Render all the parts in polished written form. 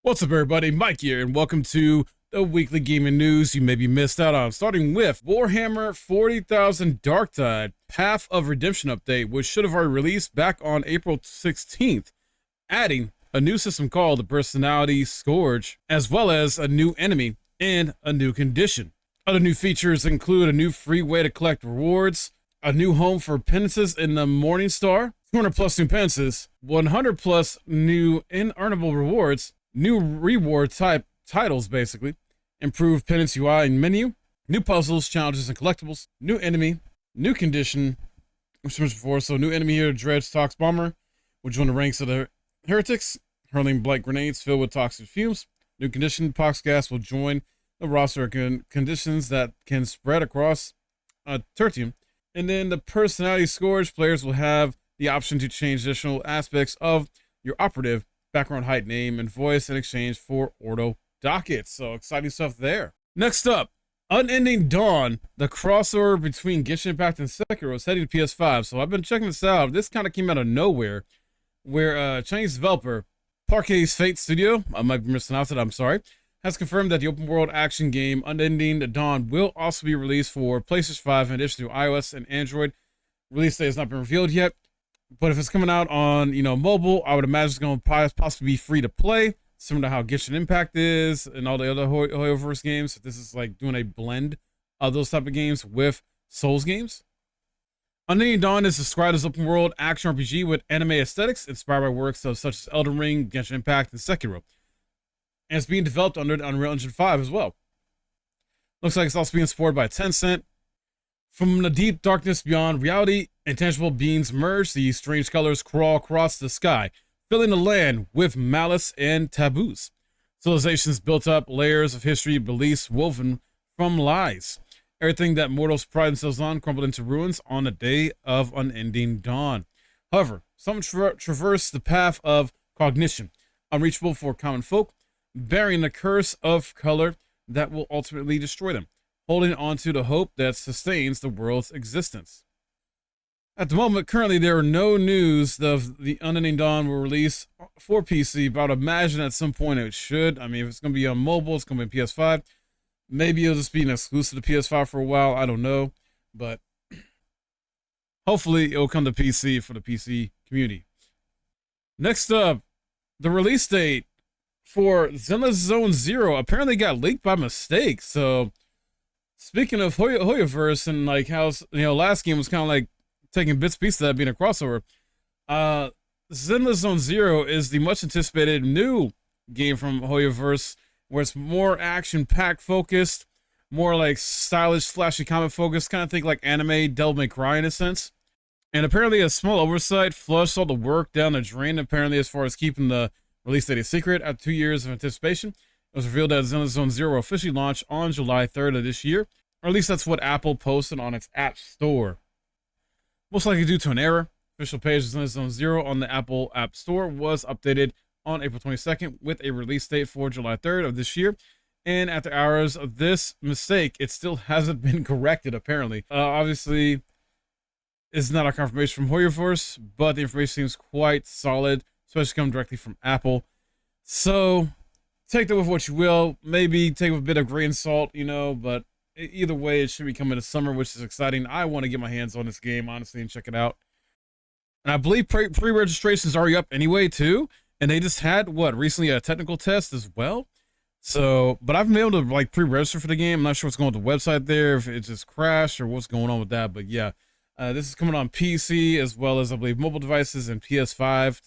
What's up, everybody? Mike here, and welcome to the weekly gaming news you maybe missed out on. Starting with Warhammer 40,000 Darktide Path of Redemption update, which should have already released back on April 16th, adding a new system called the Personality Scourge, as well as a new enemy and a new condition. Other new features include a new free way to collect rewards, a new home for penances in the Morning Star, 200 plus new penances, 100 plus new unearnable rewards, new reward type titles, basically, improved penance UI and menu, new puzzles, challenges, and collectibles, new enemy, new condition, which was before, so new enemy here, Dredge Tox Bomber, will join the ranks of the heretics, hurling blight grenades filled with toxic fumes. New condition, Pox Gas will join the roster of conditions that can spread across Tertium. And then the Personality Scourge, players will have the option to change additional aspects of your operative, background height, name, and voice in exchange for Ordo dockets. So exciting stuff there. Next up, Unending Dawn, the crossover between Genshin Impact and Sekiro, is heading to PS5. So I've been checking this out. This kind of came out of nowhere, where Chinese developer Parquet's Fate Studio, I might be mispronouncing it, I'm sorry, has confirmed that the open world action game Unending Dawn will also be released for PlayStation 5 in addition to iOS and Android. Release date has not been revealed yet. But if it's coming out on, mobile, I would imagine it's going to possibly be free to play, similar to how Genshin Impact is and all the other Hoyoverse games. This is like doing a blend of those type of games with Souls games. Unending Dawn is described as open world action RPG with anime aesthetics inspired by works of such as Elden Ring, Genshin Impact, and Sekiro. And it's being developed under Unreal Engine 5 as well. Looks like it's also being supported by Tencent. From the deep darkness beyond reality, intangible beings merge. These strange colors crawl across the sky, filling the land with malice and taboos. Civilizations built up layers of history, beliefs woven from lies. Everything that mortals pride themselves on crumbled into ruins on the day of Unending Dawn. However, some traverse the path of cognition, unreachable for common folk, bearing the curse of color that will ultimately destroy them, holding on to the hope that sustains the world's existence. At the moment, currently, there are no news of the Unending Dawn will release for PC, but I would imagine at some point it should. I mean, if it's going to be on mobile, it's going to be PS5. Maybe it'll just be an exclusive to PS5 for a while. I don't know. But hopefully, it'll come to PC for the PC community. Next up, the release date for Zenless Zone Zero apparently got leaked by mistake. So, speaking of Hoyoverse and like how, last game was kind of like taking bits and pieces of that being a crossover, Zenless Zone Zero is the much anticipated new game from Hoyoverse, where it's more action-packed focused, more like stylish, flashy combat focused, kind of think like anime Devil May Cry in a sense. And apparently a small oversight flushed all the work down the drain, apparently, as far as keeping the release date a secret. After 2 years of anticipation, it was revealed that Zenless Zone Zero will officially launch on July 3rd of this year, or at least that's what Apple posted on its App Store. Most likely due to an error, official page of Zenless Zone Zero on the Apple App Store was updated on April 22nd with a release date for July 3rd of this year. And after hours of this mistake, it still hasn't been corrected, apparently. Obviously, it's not a confirmation from Hoyoverse, but the information seems quite solid, especially coming directly from Apple. So, take that with what you will. Maybe take it with a bit of grain of salt, but either way, it should be coming to summer, which is exciting. I want to get my hands on this game, honestly, and check it out. And I believe pre-registration is already up anyway, too. And they just had, recently a technical test as well. So, but I've been able to, pre-register for the game. I'm not sure what's going on with the website there, if it just crashed or what's going on with that. But yeah, this is coming on PC as well as, I believe, mobile devices and PS5.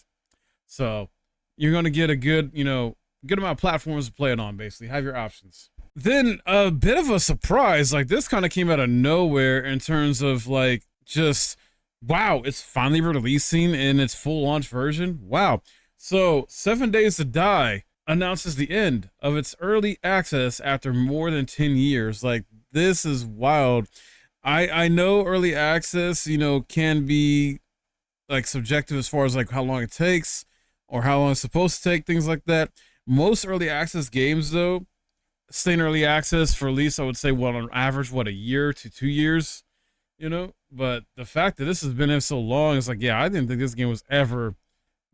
So, you're going to get a good, good amount of platforms to play it on, basically. Have your options. Then, a bit of a surprise. This kind of came out of nowhere in terms of, just, wow, it's finally releasing in its full launch version. Wow. So, 7 Days to Die announces the end of its early access after more than 10 years. This is wild. I know early access, can be, subjective as far as, how long it takes or how long it's supposed to take, things like that. Most early access games, though, stay in early access for at least, I would say, on average, a year to 2 years, But the fact that this has been in so long, it's yeah, I didn't think this game was ever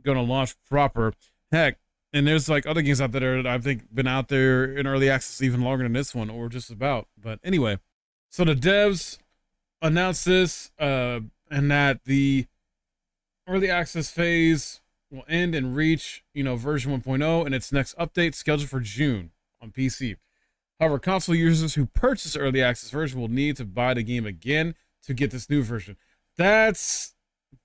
going to launch proper. Heck, And there's like other games out there that I think been out there in early access even longer than this one, or just about. But anyway, so the devs announced this, and that the early access phase will end and reach, version 1.0 in its next update scheduled for June on PC. However, console users who purchase the early access version will need to buy the game again to get this new version.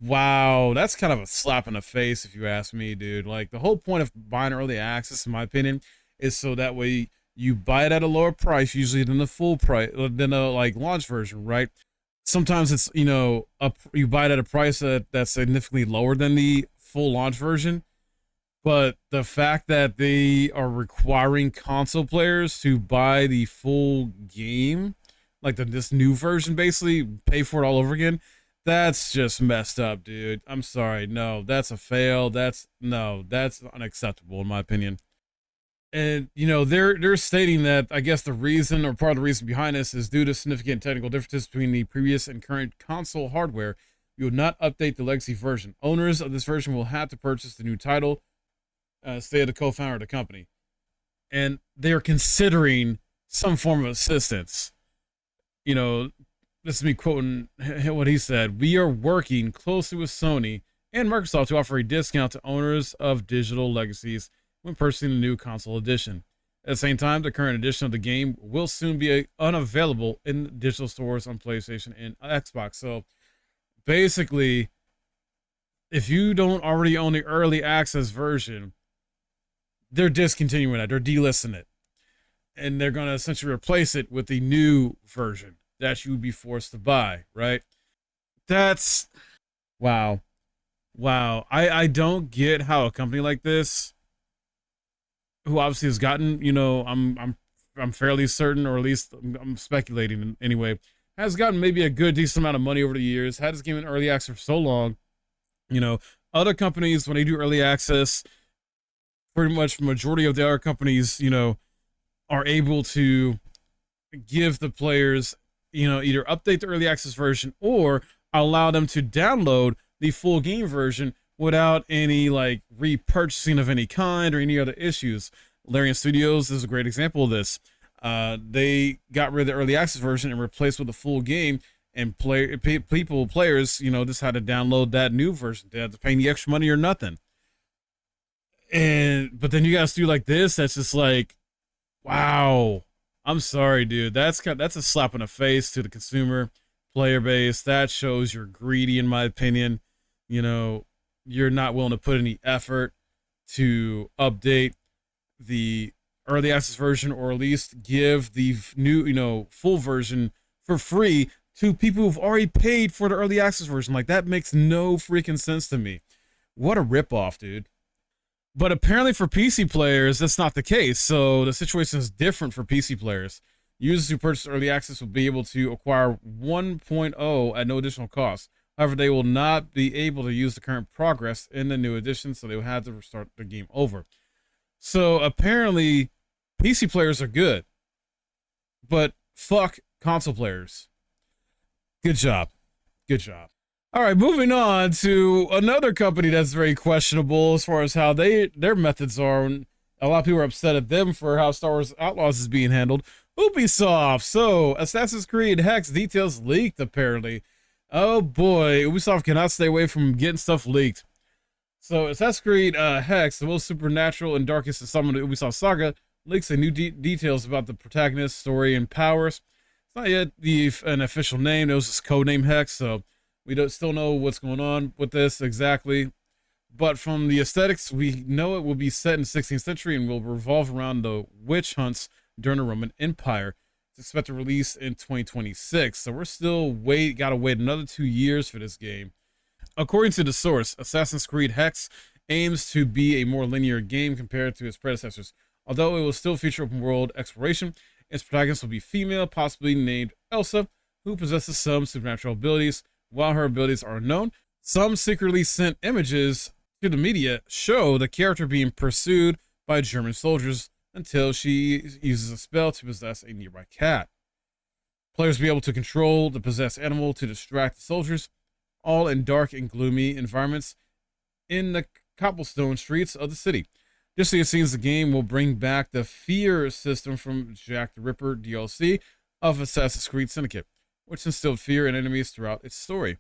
Wow, that's kind of a slap in the face if you ask me, dude. Like, the whole point of buying early access, in my opinion, is so that way you buy it at a lower price, usually than the full price, than a like launch version, right? Sometimes it's, you buy it at a price that's significantly lower than the full launch version. But the fact that they are requiring console players to buy the full game, like this new version, basically pay for it all over again, that's just messed up, dude. I'm sorry. No, that's a fail. That's unacceptable in my opinion. And they're stating that I guess the reason, or part of the reason behind this, is due to significant technical differences between the previous and current console hardware. You will not update the legacy version. Owners of this version will have to purchase the new title, stated the co-founder of the company. And they are considering some form of assistance. This is me quoting what he said. We are working closely with Sony and Microsoft to offer a discount to owners of digital legacies when purchasing the new console edition. At the same time, the current edition of the game will soon be unavailable in digital stores on PlayStation and Xbox. So basically, if you don't already own the early access version, they're discontinuing it. They're delisting it. And they're going to essentially replace it with the new version that you would be forced to buy, right? That's wow. I don't get how a company like this, who obviously has gotten, I'm fairly certain, or at least I'm speculating anyway, has gotten maybe a good decent amount of money over the years, had this game in early access for so long. Other companies, when they do early access, pretty much the majority of the other companies, are able to give the players, either update the early access version or allow them to download the full game version without any like repurchasing of any kind or any other issues. Larian Studios is a great example of this. They got rid of the early access version and replaced with the full game, and players, just had to download that new version. They had to pay any extra money or nothing. But then you guys do like this. That's just like, wow. I'm sorry, dude. That's a slap in the face to the consumer player base. That shows you're greedy, in my opinion. You're not willing to put any effort to update the early access version, or at least give the new, full version for free to people who've already paid for the early access version. Like, that makes no freaking sense to me. What a ripoff, dude. But apparently for PC players, that's not the case. So the situation is different for PC players. Users who purchase early access will be able to acquire 1.0 at no additional cost. However, they will not be able to use the current progress in the new edition, so they will have to restart the game over. So apparently, PC players are good, but fuck console players. Good job. All right, moving on to another company that's very questionable as far as how their methods are. And a lot of people are upset at them for how Star Wars Outlaws is being handled. Ubisoft. So, Assassin's Creed Hex details leaked, apparently. Oh boy, Ubisoft cannot stay away from getting stuff leaked. So, Assassin's Creed Hex, the most supernatural and darkest installment of the Ubisoft saga, leaks a new details about the protagonist, story, and powers. It's not yet an official name. It was just codename Hex, so we don't still know what's going on with this exactly. But from the aesthetics, we know it will be set in the 16th century and will revolve around the witch hunts during the Roman Empire. It's expected to release in 2026. So we're still gotta wait another 2 years for this game. According to the source, Assassin's Creed Hex aims to be a more linear game compared to its predecessors. Although it will still feature open world exploration, its protagonist will be female, possibly named Elsa, who possesses some supernatural abilities. While her abilities are unknown, some secretly sent images to the media show the character being pursued by German soldiers until she uses a spell to possess a nearby cat. Players will be able to control the possessed animal to distract the soldiers, all in dark and gloomy environments in the cobblestone streets of the city. Just so it seems the game will bring back the fear system from Jack the Ripper DLC of Assassin's Creed Syndicate, which instilled fear in enemies throughout its story.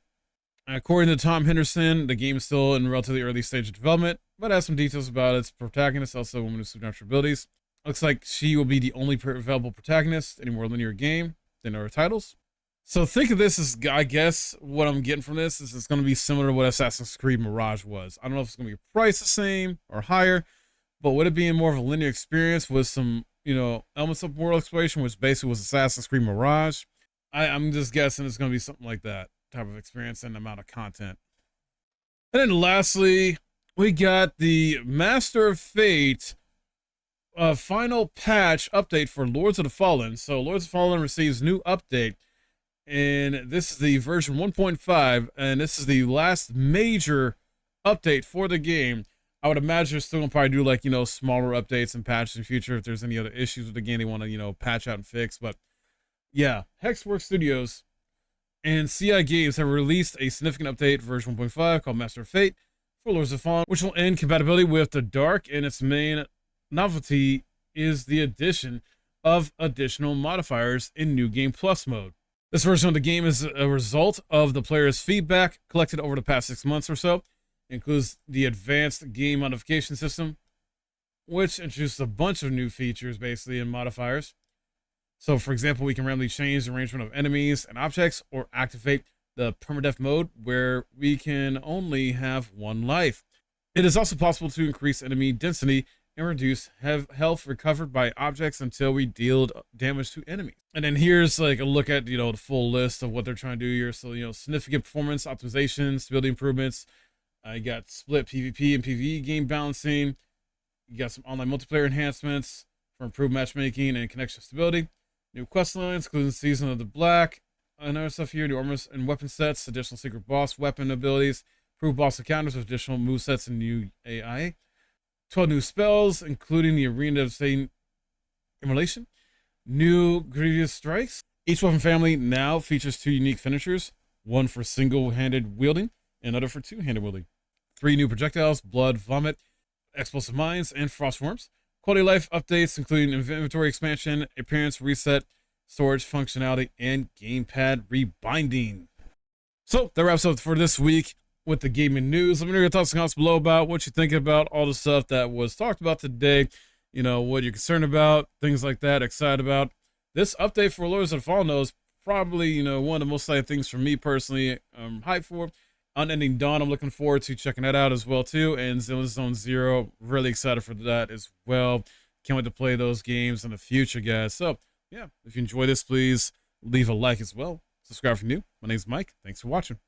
According to Tom Henderson, the game is still in relatively early stage of development, but has some details about its protagonist, also a woman with supernatural abilities. Looks like she will be the only available protagonist in a more linear game than other titles. So think of this as, I guess, what I'm getting from this is it's going to be similar to what Assassin's Creed Mirage was. I don't know if it's going to be priced the same or higher, but would it be more of a linear experience with some, elements of world exploration, which basically was Assassin's Creed Mirage? I'm just guessing it's going to be something like that type of experience and amount of content. And then lastly, we got the Master of Fate final patch update for Lords of the Fallen. So Lords of the Fallen receives new update, and this is the version 1.5, and this is the last major update for the game. I would imagine they're still gonna probably do like, smaller updates and patches in the future if there's any other issues with the game they want to, patch out and fix. But yeah, Hexworks Studios and CI Games have released a significant update, version 1.5, called Master of Fate for Lords of the Fallen, which will end compatibility with the Dark, and its main novelty is the addition of additional modifiers in New Game Plus mode. This version of the game is a result of the player's feedback collected over the past 6 months or so. It includes the advanced game modification system, which introduces a bunch of new features basically and modifiers. So for example, we can randomly change the arrangement of enemies and objects, or activate the permadeath mode where we can only have one life. It is also possible to increase enemy density and reduce health recovered by objects until we deal damage to enemies. And then here's like a look at, the full list of what they're trying to do here. So, significant performance optimization, stability improvements. You got split PvP and PvE game balancing. You got some online multiplayer enhancements for improved matchmaking and connection stability. New quest lines, including Season of the Black, and other stuff here. New armor and weapon sets, additional secret boss weapon abilities, improved boss encounters with additional movesets and new AI. 12 new spells, including the Arena of Satan Immolation. New Grievous Strikes. Each weapon family now features 2 unique finishers, one for single-handed wielding, and another for two-handed wielding. 3 new projectiles, Blood, Vomit, Explosive Mines, and Frost Worms. Quality of life updates, including inventory expansion, appearance reset, storage functionality, and gamepad rebinding. So that wraps up for this week with the gaming news. Let me know your thoughts and comments below about what you think about all the stuff that was talked about today. What you're concerned about, things like that, excited about. This update for Lords of the Fallen is probably, one of the most exciting things for me personally. I'm hyped for. Unending Dawn, I'm looking forward to checking that out as well too. And Zone Zero, really excited for that as well. Can't wait to play those games in the future, guys. So yeah, if you enjoy this, please leave a like as well. Subscribe if you're new. My name's Mike. Thanks for watching.